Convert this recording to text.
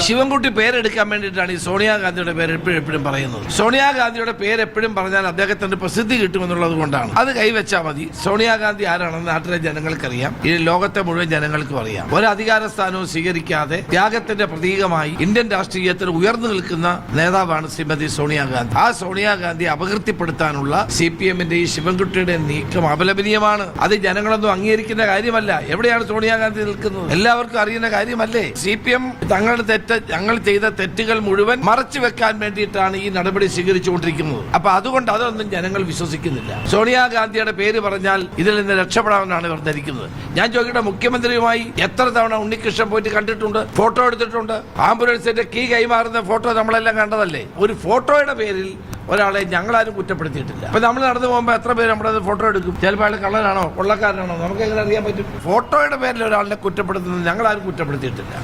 ശിവൻകുട്ടി പേരെടുക്കാൻ വേണ്ടിയിട്ടാണ് ഈ സോണിയാഗാന്ധിയുടെ പേര് എപ്പോഴും പറയുന്നത്. സോണിയാഗാന്ധിയുടെ പേര് എപ്പോഴും പറഞ്ഞാൽ അദ്ദേഹത്തിന്റെ പ്രസിദ്ധി കിട്ടുമെന്നുള്ളത് കൊണ്ടാണ്. അത് കൈവച്ചാൽ മതി. സോണിയാഗാന്ധി ആരാണെന്ന് നാട്ടിലെ ജനങ്ങൾക്കറിയാം, ഈ ലോകത്തെ മുഴുവൻ ജനങ്ങൾക്കും അറിയാം. ഒരു അധികാര സ്ഥാനവും സ്വീകരിക്കാതെ ത്യാഗത്തിന്റെ പ്രതീകമായി ഇന്ത്യൻ രാഷ്ട്രീയത്തിൽ ഉയർന്നു നിൽക്കുന്ന നേതാവാണ് ശ്രീമതി സോണിയാഗാന്ധി. ആ സോണിയാഗാന്ധി അപകീർത്തിപ്പെടുത്താനുള്ള CPM-ന്റെ ഈ ശിവൻകുട്ടിയുടെ നീക്കം അപലപനീയമാണ്. അത് ജനങ്ങളൊന്നും അംഗീകരിക്കുന്ന കാര്യമല്ല. എവിടെയാണ് സോണിയാഗാന്ധി നിൽക്കുന്നത്? എല്ലാവർക്കും അറിയുന്ന കാര്യമല്ലേ? CPM ഞങ്ങൾ ചെയ്ത തെറ്റുകൾ മുഴുവൻ മറച്ചു വെക്കാൻ വേണ്ടിയിട്ടാണ് ഈ നടപടി സ്വീകരിച്ചുകൊണ്ടിരിക്കുന്നത്. അപ്പൊ അതുകൊണ്ട് അതൊന്നും ജനങ്ങൾ വിശ്വസിക്കുന്നില്ല. സോണിയാഗാന്ധിയുടെ പേര് പറഞ്ഞാൽ ഇതിൽ നിന്ന് രക്ഷപ്പെടാമെന്നാണ് ഇവർ ധരിക്കുന്നത്. ഞാൻ ചോദിക്കട്ടെ, മുഖ്യമന്ത്രിയുമായി എത്ര തവണ ഉണ്ണികൃഷ്ണൻ പോയിട്ട് കണ്ടിട്ടുണ്ട്, ഫോട്ടോ എടുത്തിട്ടുണ്ട്? ആംബുലൻസിന്റെ കീ കൈമാറുന്ന ഫോട്ടോ നമ്മളെല്ലാം കണ്ടതല്ലേ? ഒരു ഫോട്ടോയുടെ പേരിൽ ഒരാളെ ഞങ്ങളാരും കുറ്റപ്പെടുത്തിയിട്ടില്ല. അപ്പൊ നമ്മൾ നടന്നു പോകുമ്പോൾ എത്ര പേര് നമ്മുടെ ഫോട്ടോ എടുക്കും? ചിലപ്പോൾ അയാൾ കള്ളനാണോ കൊള്ളക്കാരനാണോ നമുക്ക് എങ്ങനെ അറിയാൻ പറ്റും? ഫോട്ടോയുടെ പേരിൽ ഒരാളിനെ കുറ്റപ്പെടുത്തുന്നത് ഞങ്ങളാരും കുറ്റപ്പെടുത്തിയിട്ടില്ല.